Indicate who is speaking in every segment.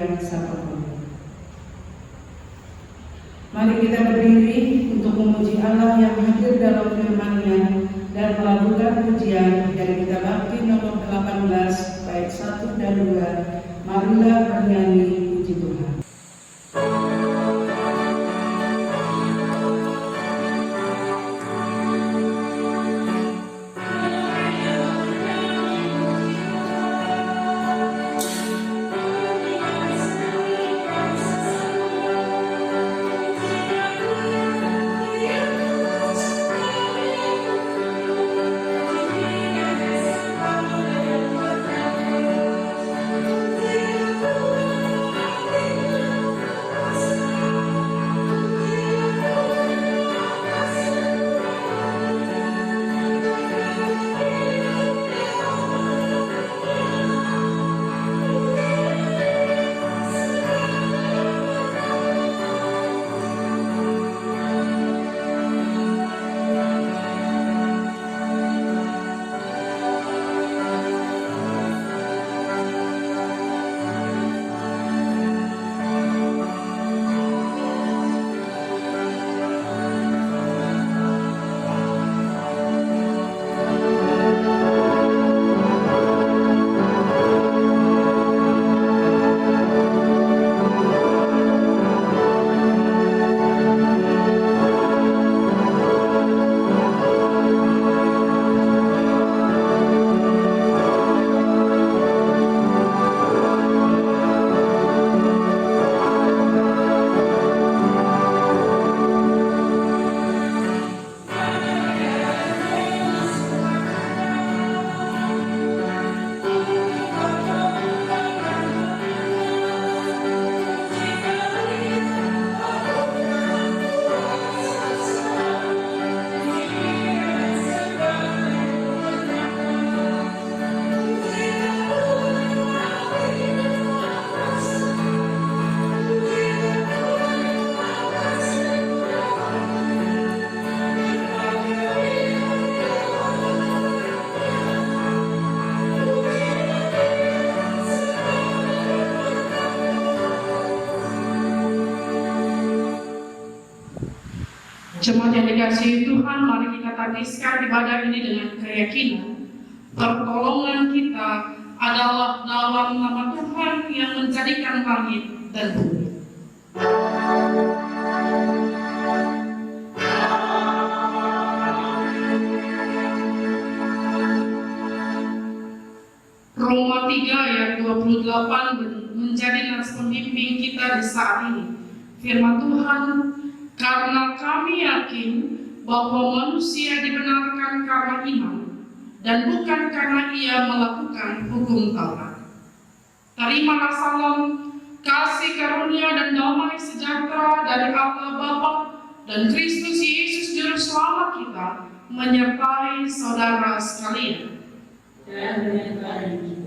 Speaker 1: Dia Sapa. Mari kita berdiri untuk memuji Allah yang hadir dalam firman-Nya dan melakukan pujian dari kitab Bakti nomor 18 bait 1 dan 2. Marilah bernyanyi puji Tuhan.
Speaker 2: Jemaat yang dikasihi Tuhan, mari kita takiskan ibadah ini dengan keyakinan. Pertolongan kita adalah dalam nama Tuhan yang menjadikan langit dan bumi. Roma 3 ayat 28 menjadi nas pembimbing kita di saat ini. Firman Tuhan, karena kami yakin bahwa manusia dibenarkan karena iman dan bukan karena ia melakukan hukum Taurat. Terimalah salam, kasih karunia dan damai sejahtera dari Allah Bapa dan Kristus Yesus Juru Selamat kita menyertai saudara sekalian. Dan menyertai kita.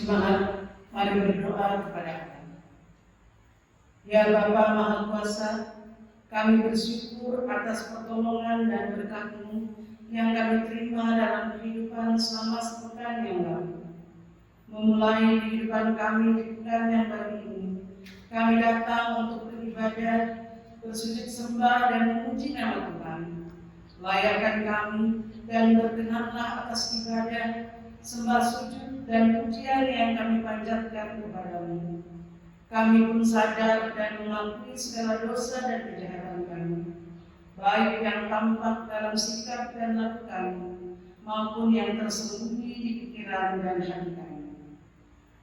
Speaker 1: Jemaat, mari berdoa kepada Allah. Ya Bapa Maha Kuasa, kami bersyukur atas pertolongan dan berkat-Mu yang kami terima dalam kehidupan selama sepekan yang lalu. Memulai kehidupan kami di pekan yang baru ini, kami datang untuk beribadah, bersujud sembah dan memuji nama Tuhan. Layakkan kami dan berkenanlah atas ibadah, sembah sujud dan pujian yang kami panjatkan kepadamu. Kami pun sadar dan mengakui segala dosa dan kejahatan kami, baik yang tampak dalam sikap dan laku kami, maupun yang tersembunyi di pikiran dan hati kami.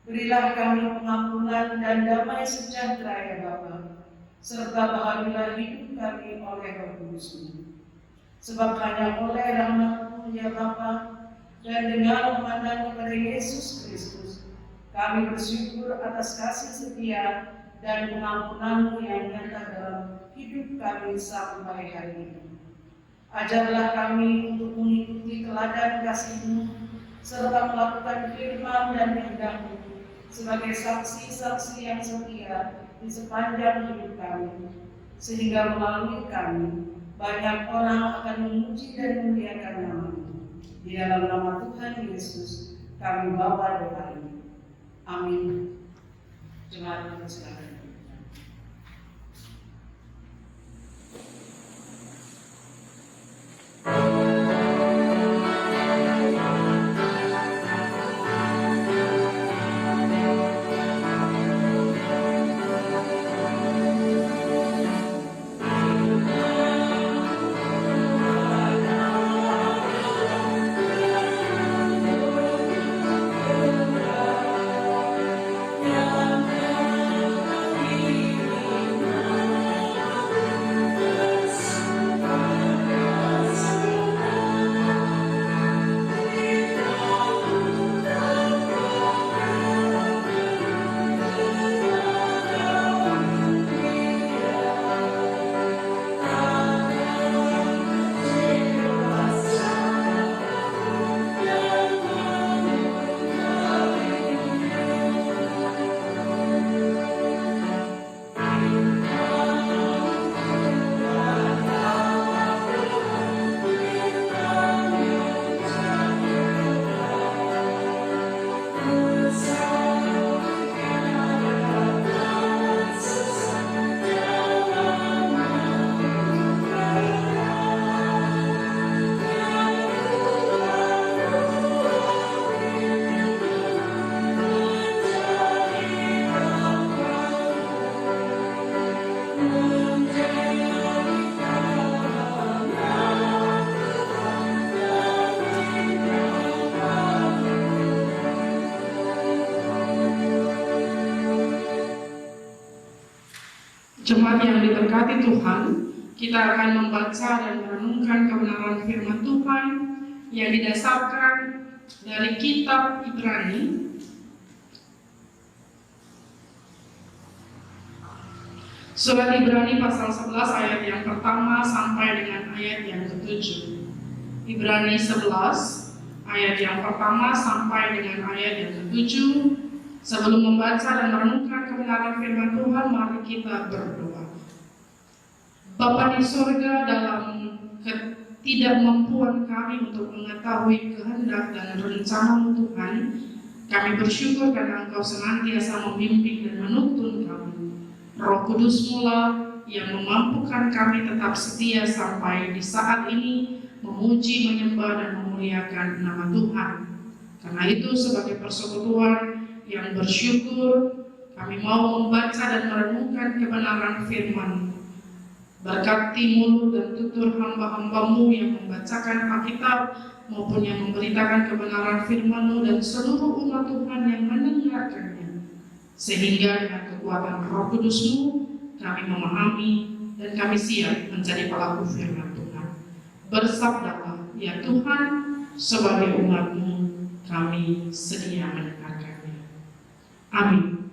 Speaker 1: Berilah kami pengampunan dan damai sejahtera ya Bapa, serta bahagialah hidup kami oleh Roh Kudus-Mu. Sebab hanya oleh rahmat-Mu ya Bapa, dan dengan memandang kepada Yesus Kristus, kami bersyukur atas kasih setia dan pengampunan-Mu yang nyata dalam hidup kami sampai hari ini. Ajarlah kami untuk mengikuti teladan kasih-Mu, serta melakukan firman dan kehendak-Mu sebagai saksi-saksi yang setia di sepanjang hidup kami, sehingga melalui kami banyak orang akan memuji dan memuliakan nama-Mu. Di dalam nama Tuhan Yesus kami bawa doa ini. Amin. Jemaat silakan.
Speaker 2: Jemaat yang diberkati Tuhan, kita akan membaca dan merenungkan kebenaran firman Tuhan yang didasarkan dari kitab Ibrani Surat Ibrani pasal 11 ayat yang pertama sampai dengan ayat yang ke-7. Ibrani 11 ayat yang pertama sampai dengan ayat yang ke-7. Sebelum membaca dan merenungkan kebenaran firman Tuhan, mari kita berdoa. Bapa di surga, dalam ketidakmampuan kami untuk mengetahui kehendak dan rencana Tuhan, kami bersyukur karena Engkau senantiasa membimbing dan menuntun kami. Roh Kudus mula yang memampukan kami tetap setia sampai di saat ini memuji, menyembah, dan memuliakan nama Tuhan. Karena itu sebagai persekutuan yang bersyukur, kami mau membaca dan merenungkan kebenaran firman. Berkati mulut dan tutur hamba-hambamu yang membacakan Alkitab maupun yang memberitakan kebenaran firman-Mu dan seluruh umat Tuhan yang mendengarkannya, sehingga dengan kekuatan Roh Kudus-Mu kami memahami dan kami siap menjadi pelaku firman Tuhan. Bersabdalah ya Tuhan, sebagai umat-Mu kami sedia mendengarkannya. Amin.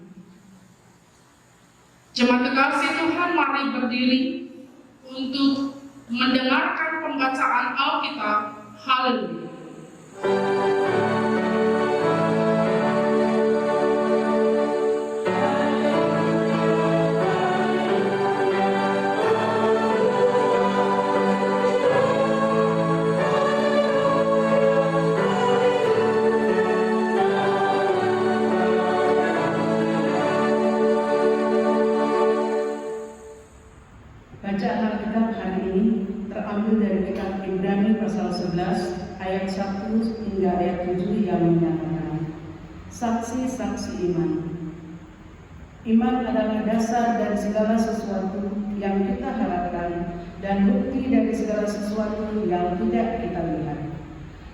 Speaker 2: Jemaat kekasih Tuhan, mari berdiri untuk mendengarkan pembacaan Alkitab. Haleluya.
Speaker 1: Bacaan Alkitab hari ini terambil dari kitab Ibrani pasal 11 ayat 1 hingga ayat 7 yang menyatakan saksi-saksi iman. Iman adalah dasar dari segala sesuatu yang kita harapkan dan bukti dari segala sesuatu yang tidak kita lihat.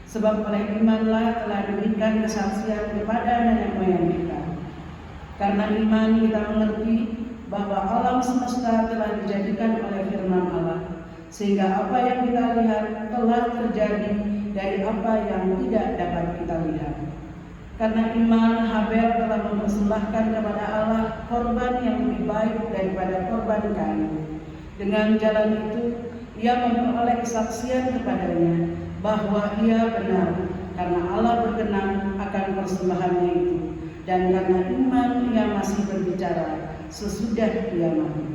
Speaker 1: Sebab oleh imanlah telah diberikan kesaksian kepada nenek moyang kita. Karena iman kita mengerti bahwa alam semesta telah dijadikan oleh firman Allah, sehingga apa yang kita lihat telah terjadi dari apa yang tidak dapat kita lihat. Karena iman, Habel telah mempersembahkan kepada Allah korban yang lebih baik daripada korban Kain. Dengan jalan itu, ia memperoleh kesaksian kepadanya bahwa ia benar, karena Allah berkenan akan persembahannya itu, dan karena iman ia masih berbicara sesudah ia mati.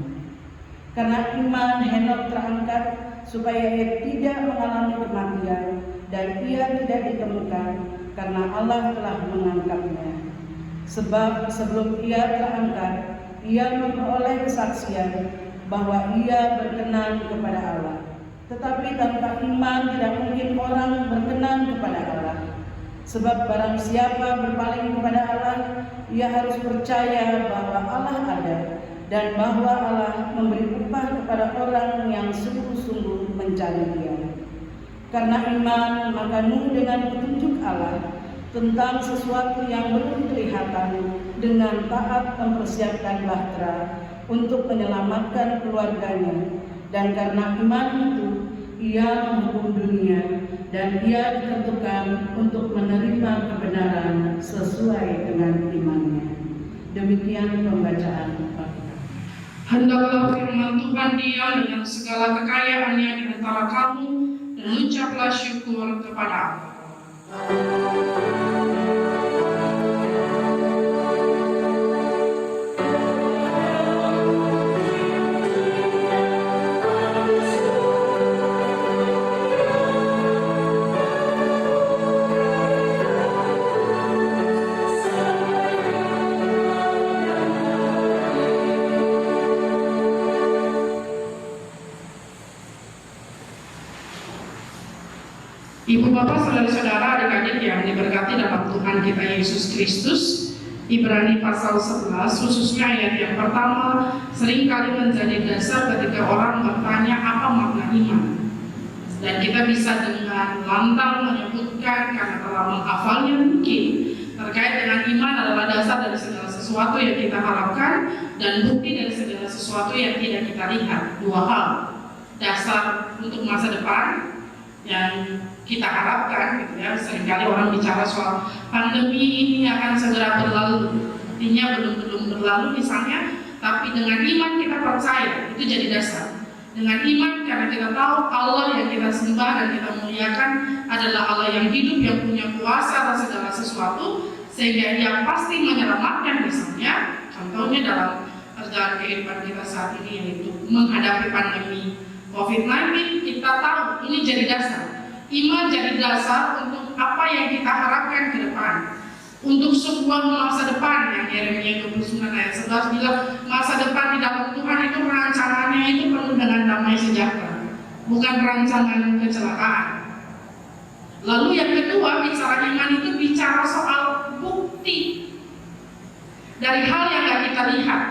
Speaker 1: Karena iman Henok terangkat supaya ia tidak mengalami kematian, dan ia tidak ditemukan karena Allah telah mengangkatnya. Sebab sebelum ia terangkat, ia memperoleh kesaksian bahwa ia berkenan kepada Allah. Tetapi tanpa iman tidak mungkin orang berkenan kepada Allah. Sebab barang siapa berpaling kepada Allah, ia harus percaya bahwa Allah ada, dan bahwa Allah memberi upah kepada orang yang sungguh-sungguh mencari Dia. Karena iman, maka Nuh dengan petunjuk Allah tentang sesuatu yang belum kelihatan, dengan taat mempersiapkan bahtera untuk menyelamatkan keluarganya. Dan karena iman itu, ia menghukum dunia, dan ia ditentukan untuk menerima kebenaran sesuai dengan imannya. Demikian pembacaan Alkitab.
Speaker 2: Hendaklah firman Tuhan diam dengan segala kekayaannya di antara kamu, dan ucaplah syukur kepada Allah. Ibu bapak saudara-saudara adik-adik yang diberkati dalam Tuhan kita Yesus Kristus, Ibrani pasal 11 khususnya ayat yang pertama seringkali menjadi dasar ketika orang bertanya apa makna iman. Dan kita bisa dengan lantang menyebutkan karena telah menghafalnya mungkin terkait dengan iman adalah dasar dari segala sesuatu yang kita harapkan dan bukti dari segala sesuatu yang tidak kita lihat. Dua hal, dasar untuk masa depan yang kita harapkan gitu ya. Seringkali orang bicara soal pandemi ini akan segera berlalu, artinya belum berlalu misalnya, tapi dengan iman kita percaya itu jadi dasar. Dengan iman karena kita tahu Allah yang kita sembah dan kita muliakan adalah Allah yang hidup, yang punya kuasa atas segala sesuatu, sehingga Dia pasti menyelamatkan. Misalnya contohnya dalam perjalanan kehidupan kita saat ini, yaitu menghadapi pandemi COVID-19, kita tahu ini jadi dasar. Iman jadi dasar untuk apa yang kita harapkan ke depan, untuk sebuah masa depan yang Yeremia 29 ayat 11 bilang masa depan di dalam Tuhan itu rancangannya itu penuh dengan damai sejahtera, bukan rancangan kecelakaan. Lalu yang kedua, bicara iman itu bicara soal bukti dari hal yang gak kita lihat.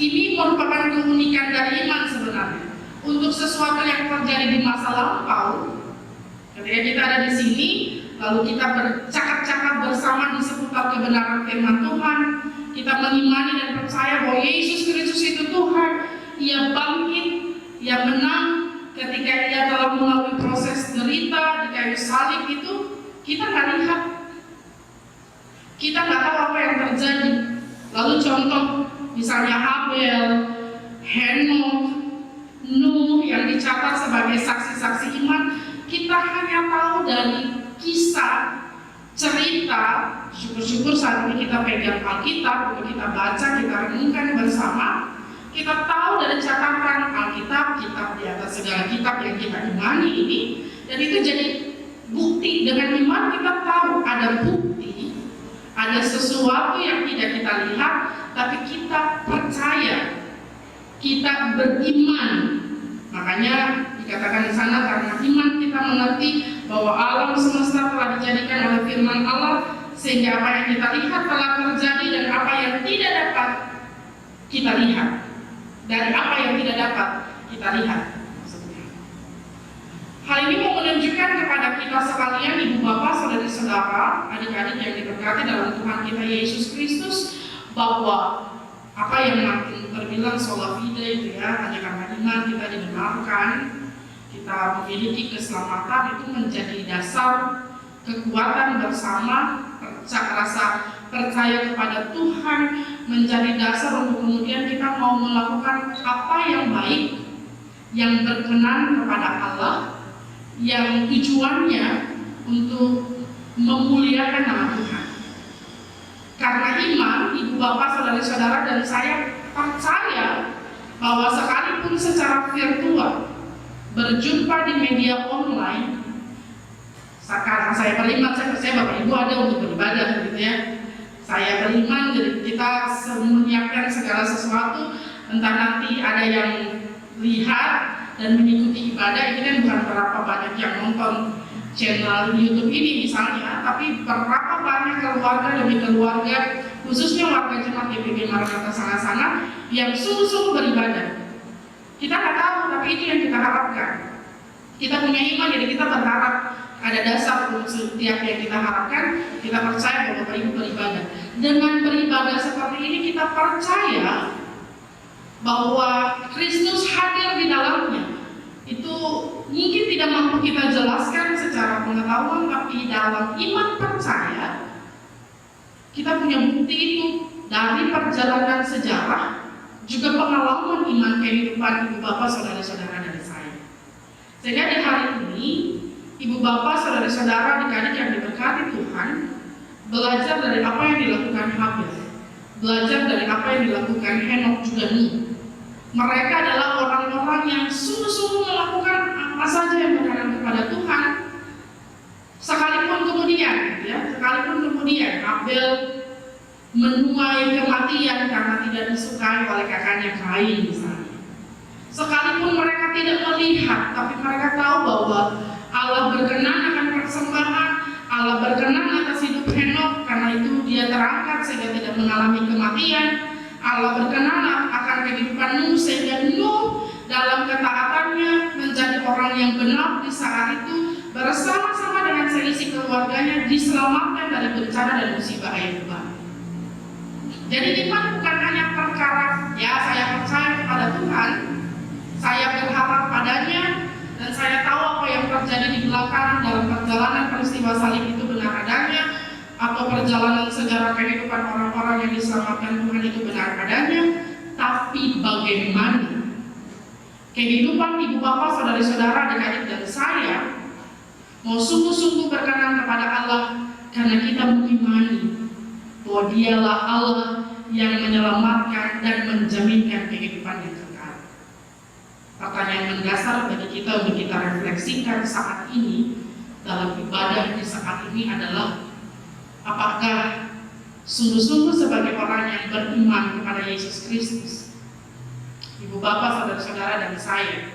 Speaker 2: Ini merupakan keunikan dari iman sebenarnya. Untuk sesuatu yang terjadi di masa lampau, ketika kita ada di sini, lalu kita bercakap-cakap bersama di seputar kebenaran firman Tuhan, kita mengimani dan percaya bahwa Yesus Kristus itu Tuhan, Ia bangkit, Ia menang. Ketika Ia telah melalui proses derita di kayu salib itu, kita nggak lihat, kita nggak tahu apa yang terjadi. Lalu contoh misalnya Habel, Henok, Nuh yang dicatat sebagai saksi-saksi iman, kita hanya tahu dari kisah, cerita. Syukur-syukur saat ini kita pegang Alkitab, kita baca, kita renungkan bersama. Kita tahu dari catatan Alkitab, kitab di atas segala kitab yang kita imani ini, dan itu jadi bukti. Dengan iman kita tahu ada bukti, ada sesuatu yang tidak kita lihat, tapi kita percaya kita beriman. Makanya dikatakan di sana, karena iman kita mengerti bahwa alam semesta telah dijadikan oleh firman Allah, sehingga apa yang kita lihat telah terjadi dan apa yang tidak dapat kita lihat. Dari apa yang tidak dapat kita lihat. Hal ini mau menunjukkan kepada kita sekalian, ibu bapak, saudara-saudara, adik-adik yang diberkati dalam Tuhan kita Yesus Kristus, bahwa apa yang makin terbilang sola fide itu ya, hanya karena iman kita dibenarkan, kita memiliki keselamatan, itu menjadi dasar kekuatan bersama, rasa percaya kepada Tuhan menjadi dasar untuk kemudian kita mau melakukan apa yang baik, yang berkenan kepada Allah, yang tujuannya untuk memuliakan nama Tuhan. Karena iman, ibu bapak, saudara-saudara, dan saya percaya bahwa sekalipun secara virtual berjumpa di media online, karena saya beriman, saya percaya bapak ibu ada untuk beribadah, gitu ya. Saya beriman, jadi kita menyiapkan segala sesuatu, entah nanti ada yang lihat dan mengikuti ibadah. Ini kan bukan berapa banyak yang nonton channel YouTube ini misalnya, tapi berapa banyak keluarga demi keluarga, khususnya warga jemaat GPG Maranatha Sangat-Sangat yang sungguh-sungguh beribadah. Kita nggak tahu, tapi itu yang kita harapkan. Kita punya iman, jadi kita berharap ada dasar untuk setiap yang kita harapkan. Kita percaya bahwa Bapak Ibu beribadah. Dengan beribadah seperti ini kita percaya bahwa Kristus hadir di dalamnya. Itu mungkin tidak mampu kita jelaskan secara pengetahuan, tapi dalam iman percaya kita punya bukti itu dari perjalanan sejarah, juga pengalaman iman kehidupan ibu bapak, saudara-saudara dari saya. Sehingga di hari ini ibu bapak, saudara-saudara, adik-adik yang diberkati Tuhan, belajar dari apa yang dilakukan Habel, belajar dari apa yang dilakukan Henok juga Nuh. Mereka adalah orang-orang yang sungguh-sungguh melakukan apa saja yang berkenan kepada Tuhan, sekalipun kemudian Habel menuai kematian karena tidak disukai oleh kakaknya Kain misalnya. Sekalipun mereka tidak melihat, tapi mereka tahu bahwa Allah berkenan akan persembahan, Allah berkenan atas hidup Henok, karena itu dia terangkat sehingga tidak mengalami kematian. Allah berkenan akan kehidupan Nuh sehingga Nuh dalam ketaatannya menjadi orang yang benar di saat itu, bersama-sama dengan seisi keluarganya diselamatkan dari bencana dan musibah air bah. Jadi iman bukan hanya perkara ya saya percaya kepada Tuhan, saya berharap padanya, dan saya tahu apa yang terjadi di belakang dalam perjalanan peristiwa salib itu benar adanya, atau perjalanan sejarah kehidupan orang-orang yang diselamatkan Tuhan itu benar adanya. Tapi bagaimana kehidupan ibu bapak, saudara-saudara, adik-adik dan saya mau sungguh-sungguh berkenan kepada Allah, karena kita mengimani bahwa dialah Allah yang menyelamatkan dan menjaminkan kehidupan yang kekal. Pertanyaan mendasar bagi kita untuk kita refleksikan saat ini dalam ibadah di saat ini adalah, apakah sungguh-sungguh sebagai orang yang beriman kepada Yesus Kristus, ibu bapak, saudara-saudara dan saya,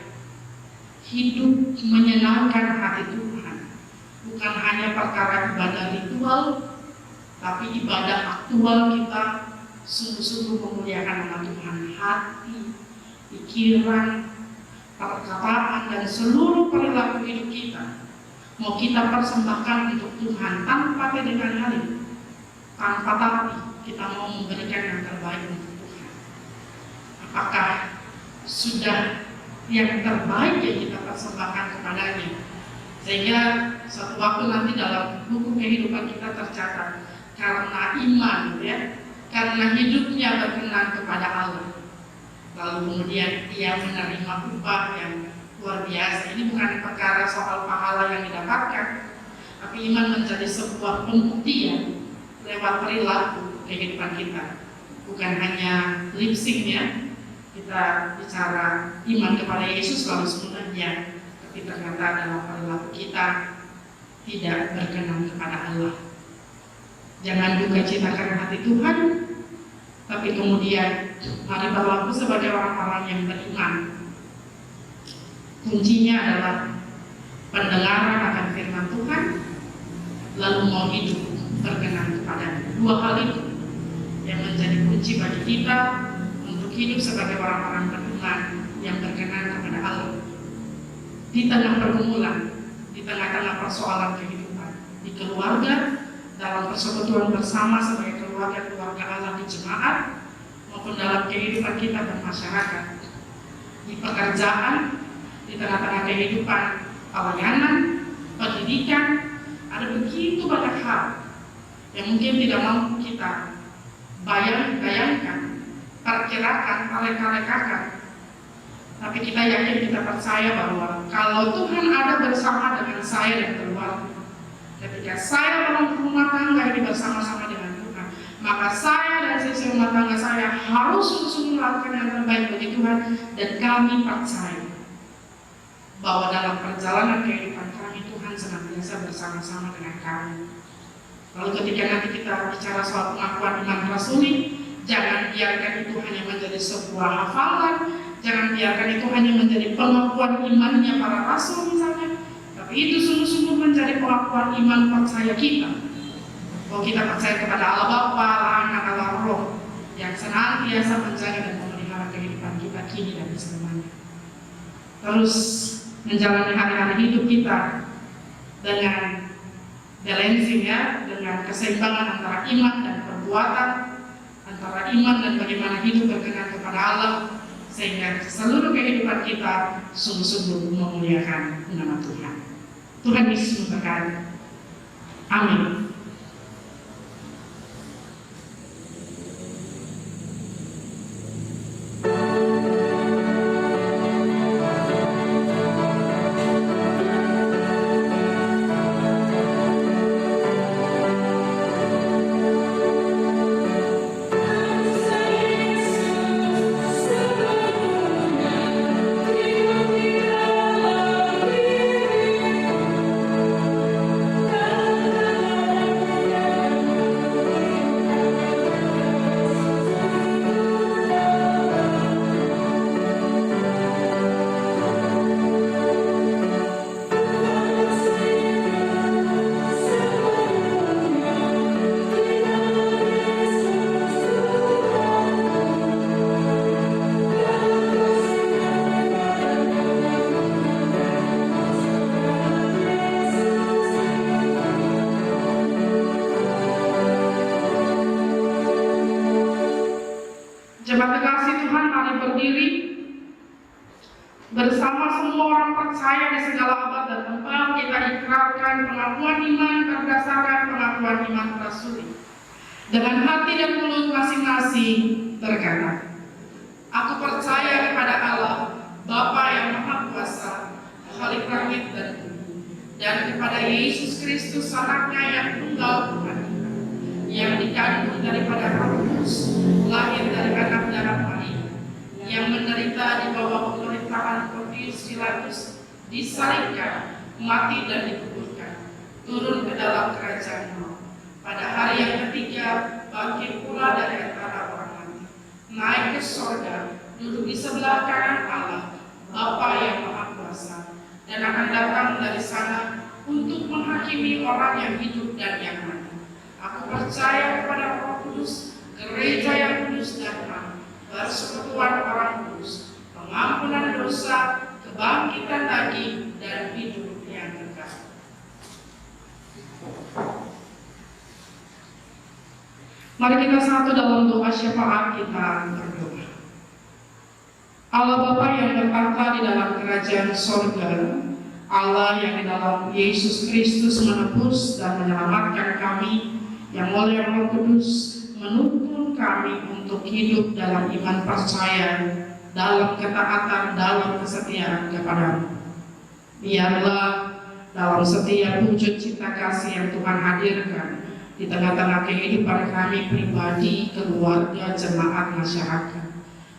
Speaker 2: hidup menyenangkan hati Tuhan, bukan hanya perkara ibadah ritual, tapi ibadah aktual kita sungguh-sungguh memuliakan nama Tuhan. Hati, pikiran, perkataan, dan seluruh perilaku hidup kita mau kita persembahkan untuk Tuhan tanpa tedeng-tedeng, tanpa tapi kita mau memberikan yang terbaik untuk Tuhan. Apakah sudah yang terbaik yang kita persembahkan kepadanya, sehingga suatu waktu nanti dalam buku kehidupan kita tercatat karena iman, ya, karena hidupnya berkenan kepada Allah, lalu kemudian ia menerima upah yang luar biasa. Ini bukan perkara soal pahala yang didapatkan, tapi iman menjadi sebuah pembuktian lewat perilaku kehidupan kita, bukan hanya lip sync-nya. Kita bicara iman kepada Yesus lalu sebenarnya, tapi ternyata dalam perilaku kita tidak berkenan kepada Allah. Jangan duka cita karena hati Tuhan, tapi kemudian Mari berlaku sebagai orang-orang yang beriman. Kuncinya adalah pendengaran akan firman Tuhan, lalu mau hidup berkenan kepada-Nya. Dua hal itu yang menjadi kunci bagi kita untuk hidup sebagai orang-orang beriman yang berkenan kepada Allah. Di tengah pergumulan, di tengah-tengah persoalan kehidupan, di keluarga, dalam persekutuan bersama sebagai keluarga Allah di jemaat, maupun dalam kehidupan kita bermasyarakat, di pekerjaan, di tengah-tengah kehidupan pelayanan, pendidikan, ada begitu banyak hal yang mungkin tidak mampu kita bayangkan, perkirakan, reka-rekakan. Tapi kita yakin, kita percaya bahwa kalau Tuhan ada bersama dengan saya dan keluarga, ketika saya dalam rumah tangga ini bersama-sama dengan Tuhan, maka saya dan sisi rumah tangga saya harus sungguh-sungguh melakukan yang terbaik bagi Tuhan. Dan kami percaya bahwa dalam perjalanan kehidupan kami, Tuhan senantiasa bersama-sama dengan kami. Lalu ketika nanti kita bicara soal pengakuan iman rasuli, jangan biarkan itu hanya menjadi sebuah hafalan, jangan biarkan itu hanya menjadi pengakuan imannya para rasul misalnya, tapi itu sungguh-sungguh menjadi pengakuan iman percaya kita. Bahwa kita percaya kepada Allah Bapa, Allah Anak, Allah Roh yang senantiasa menjaga dan memelihara kehidupan kita kini dan selamanya. Terus menjalani hari-hari hidup kita dengan balancing, ya, dengan keseimbangan antara iman dan perbuatan, antara iman dan bagaimana hidup berkenan kepada Allah, sehingga seluruh kehidupan kita sungguh-sungguh memuliakan nama Tuhan. Tuhan Yesus memberkati. Amin. Jemaat kasih Tuhan, mari berdiri bersama semua orang percaya di segala abad dan tempat. Kita ikrarkan pengakuan iman berdasarkan pengakuan iman rasuli. Dengan hati dan mulut masing-masing berkata, aku percaya kepada Allah, Bapa yang Maha Kuasa, Khalik langit dan bumi, dan kepada Yesus Kristus Anaknya yang tunggal Tuhan, yang dikandung daripada Roh Kudus, lahir dari anak darah Maria, yang menderita di bawah pemerintahan Pontius Pilatus, disalibkan, mati dan dikuburkan, turun ke dalam kerajaan maut. Pada hari yang ketiga bangkit pula dari antara orang mati, naik ke sorga, duduk di sebelah kanan Allah, Bapa yang Maha Kuasa, dan akan datang dari sana untuk menghakimi orang yang hidup dan yang mati. Aku percaya kepada Roh Kudus, gereja yang kudus dan am, persekutuan orang kudus, pengampunan dosa, kebangkitan daging, dan hidup yang kekal. Mari kita satu dalam doa syafaat kita berdoa. Allah Bapa yang bertata di dalam kerajaan sorga, Allah yang di dalam Yesus Kristus menebus dan menyelamatkan kami, yang oleh Roh Kudus menuntun kami untuk hidup dalam iman percaya, dalam ketaatan, dalam kesetiaan kepada-Mu. Biarlah dalam setiap wujud cinta kasih yang Tuhan hadirkan di tengah-tengah kehidupan kami pribadi, keluarga, jemaat, masyarakat,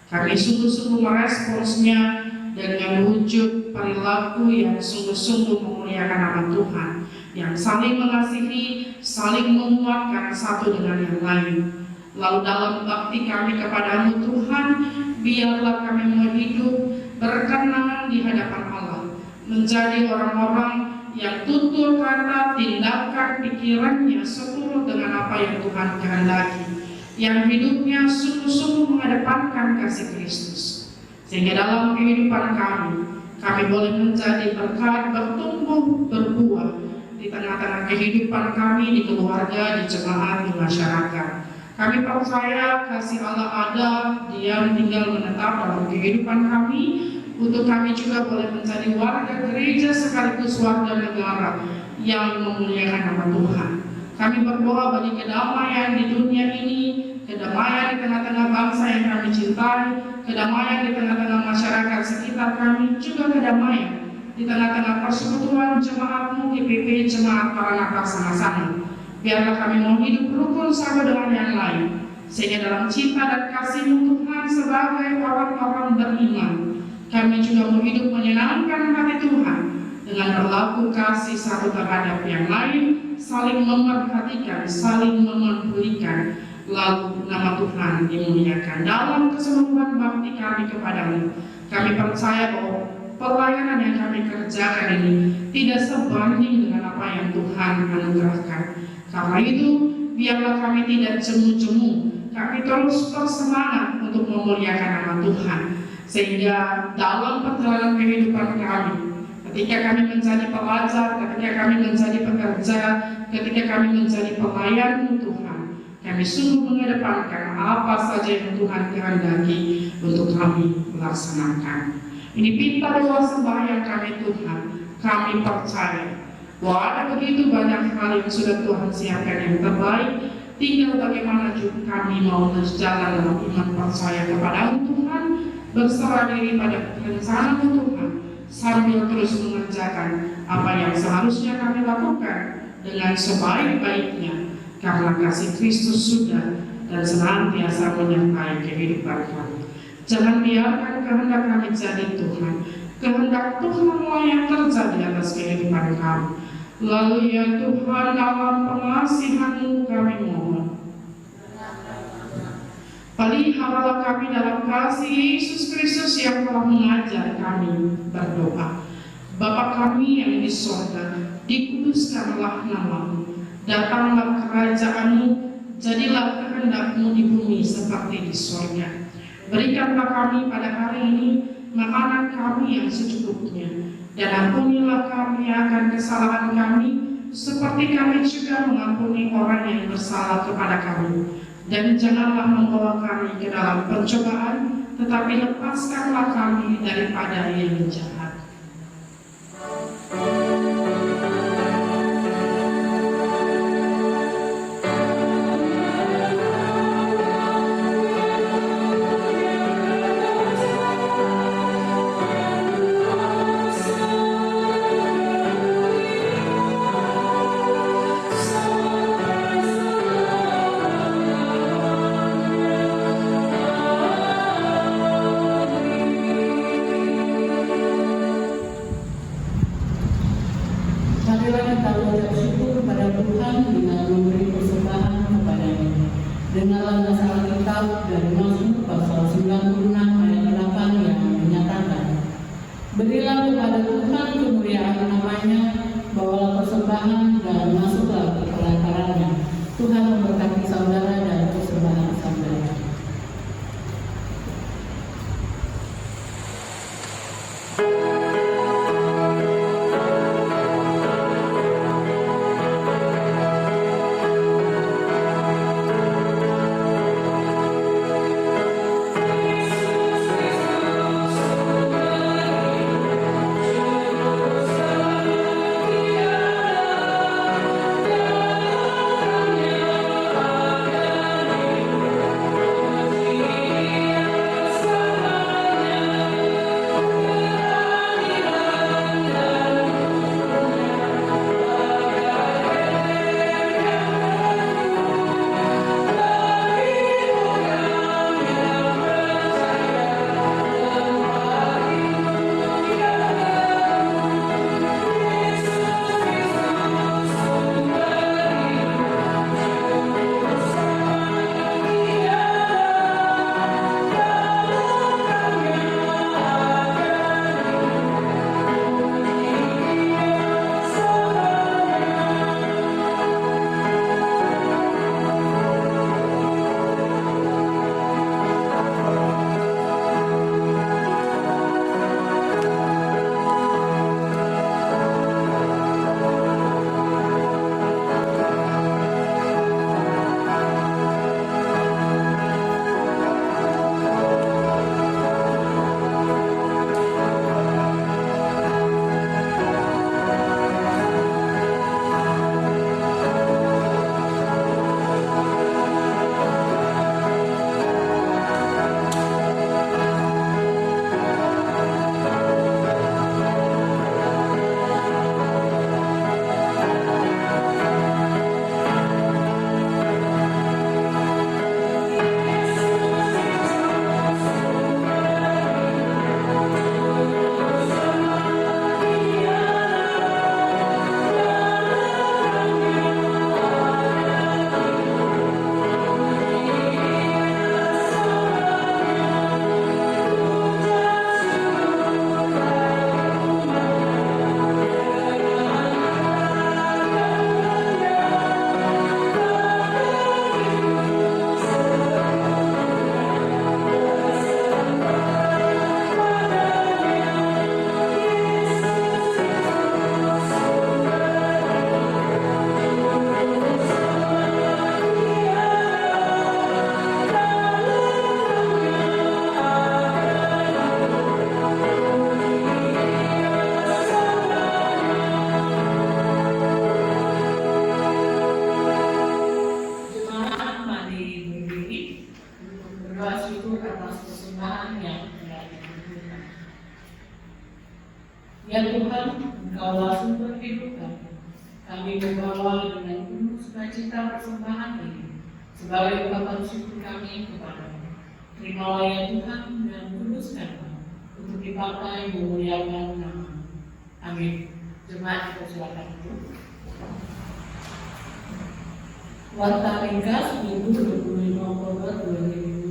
Speaker 2: kami sungguh-sungguh meresponsnya dengan wujud perilaku yang sungguh-sungguh memuliakan nama Tuhan, yang saling mengasihi, saling menguatkan satu dengan yang lain. Lalu dalam bakti kami kepadamu Tuhan, biarlah kami mau hidup berkenan di hadapan Allah, menjadi orang-orang yang tutur kata, tindakan, pikirannya seturut dengan apa yang Tuhan kehendaki, yang hidupnya sungguh-sungguh mengedepankan kasih Kristus, sehingga dalam kehidupan kami boleh menjadi berkat, bertumbuh, berbuah di tengah-tengah kehidupan kami, di keluarga, di jemaat, di masyarakat. Kami percaya kasih Allah ada, Dia tinggal menetap dalam kehidupan kami, untuk kami juga boleh menjadi warga gereja sekaligus warga negara yang memuliakan nama Tuhan. Kami berdoa bagi kedamaian di dunia ini, kedamaian di tengah-tengah bangsa yang kami cintai, kedamaian di tengah-tengah masyarakat sekitar kami, juga kedamaian di tengah-tengah persekutuan jemaatmu, GPP, jemaat para natal sama-sama. Biarlah kami mau hidup rukun satu dengan yang lain, sehingga dalam cinta dan kasih-Mu Tuhan sebagai orang-orang beriman, kami juga mau hidup menyenangkan hati Tuhan dengan berlaku kasih satu terhadap yang lain, saling memperhatikan, saling memedulikan, lalu nama Tuhan dimuliakan. Dalam keseluruhan bakti kami kepadamu, kami percaya bahwa pelayanan yang kami kerjakan ini tidak sebanding dengan apa yang Tuhan anugerahkan. Karena itu, biarlah kami tidak jemu-jemu, kami terus bersemangat untuk memuliakan nama Tuhan, sehingga dalam perjalanan kehidupan kami, ketika kami menjadi pelajar, ketika kami menjadi pekerja, ketika kami menjadi pelayan Tuhan, kami sungguh mengedepankan apa saja yang Tuhan kehendaki untuk kami laksanakan. Ini pinta doa sembahyang kami Tuhan. Kami percaya bahwa ada begitu banyak hal yang sudah Tuhan siapkan yang terbaik. Tinggal bagaimana juga kami mau berjalan dalam iman percaya kepada Tuhan, berserah diri pada rencana Tuhan, sambil terus mengerjakan apa yang seharusnya kami lakukan dengan sebaik-baiknya, karena kasih Kristus sudah dan senantiasa menyertai kehidupan kami. Jangan biarkan kehendak kami jadi Tuhan, kehendak Tuhanlah yang terjadi atas kehidupan kami. Lalu ya Tuhan, dalam pengasihan-Mu kami mohon, peliharalah kami dalam kasih Yesus Kristus yang telah mengajar kami berdoa. Bapa kami yang di sorga, dikuduskanlah nama-Mu, datanglah kerajaan-Mu, jadilah kehendak-Mu di bumi seperti di sorga. Berikanlah kami pada hari ini makanan kami yang secukupnya, dan ampunilah kami akan kesalahan kami, seperti kami juga mengampuni orang yang bersalah kepada kami. Dan janganlah membawa kami ke dalam pencobaan, tetapi lepaskanlah kami daripada yang jahat.
Speaker 1: Dengarlah nasihat Alkitab dari Mazmur pasal 96 ayat 8 yang menyatakan, berilah kepada Tuhan kemuliaan namanya, bawalah persembahan dan masuklah ke pelatarannya. Tuhan memberkati saudara dan persembahan saudara. Ya Tuhan, Engkaulah sumber hidup kami. Kami membawa dengan penuh sukacita persembahan ini sebagai ungkapan syukur kami kepadamu. Terimalah ya Tuhan dan kuduskanlah untuk dipakai memuliakan nama. Amin. Jemaat dipersilakan dulu. Warta ringkas Minggu 25 Oktober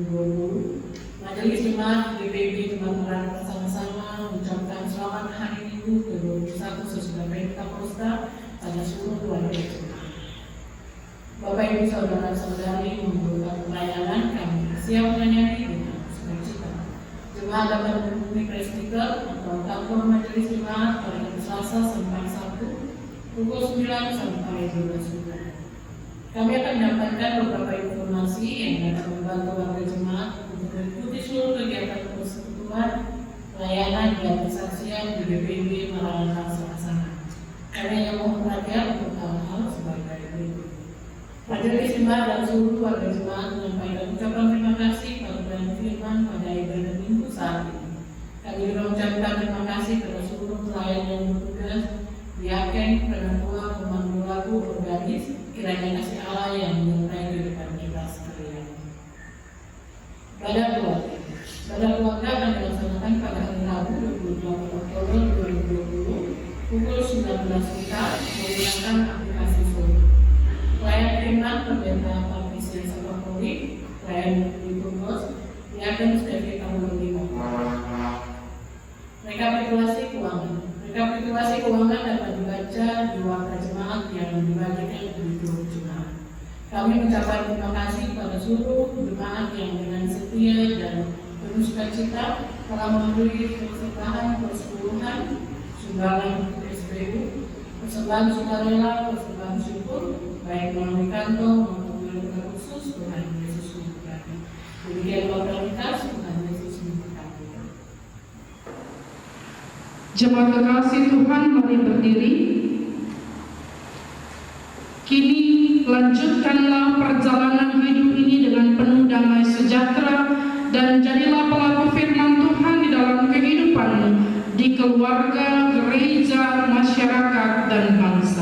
Speaker 1: 2020. Majelis Jemaat GPIB Jemaat bersama-sama mengucapkan selamat hari Minggu ke-21 sesudah Pentakosta pada seluruh keluarga jemaat. Bapak Ibu Saudara-saudari membutuhkan pelayanan, kami siap menyanyi dengan sukacita. Jemaat dapat menghubungi presbiter atau kantor Majelis Jemaat pada hari Selasa sampai Sabtu pukul 9 sampai 12 WIB. Kami akan mendapatkan beberapa informasi yang dapat membantu warga jemaat untuk mengikuti seluruh kegiatan persekutuan, pelayanan dan kesaksian di GPIB Maranatha Selasana. Kami yang mohon perhatian untuk hal-hal sebagai berikut. Majelis Jemaat dan seluruh warga jemaat menyampaikan ucapan terima kasih pada Tuhan Firman pada ibadah Minggu saat ini. Kami juga mengucapkan terima kasih kepada seluruh pelayan yang bertugas di Aken, penatua, pemandu lagu, organis. Kiranya kasih Allah yang menyertai kehidupan kita sekalian. Ibadah keluarga akan dilaksanakan pada hari Rabu 28 Oktober 2020 pukul 19 WIB menggunakan aplikasi Zoom. Pelayan firman Pendeta Patricia Sapakoli, pelayan di Burgos, diakan sebagai tahun 5. Rekapitulasi keuangan dapat dibaca di warta jemaat yang dibagikan di grup jemaat. Kami mengucapkan terima kasih kepada seluruh jemaat yang dengan setia dan penuh sukacita telah memberi persembahan persepuluhan, sumbangan untuk SPU, persembahan sukarela, persembahan syukur, baik melalui kantong maupun melalui khusus. Tuhan Yesus memberkati. Demikian berkalitas, Tuhan Yesus memberkati.
Speaker 2: Jemaat kekasih Tuhan, mari berdiri. Kini lanjutkanlah perjalanan hidup ini dengan penuh damai sejahtera dan jadilah pelaku firman Tuhan di dalam kehidupanmu, di keluarga, gereja, masyarakat, dan bangsa.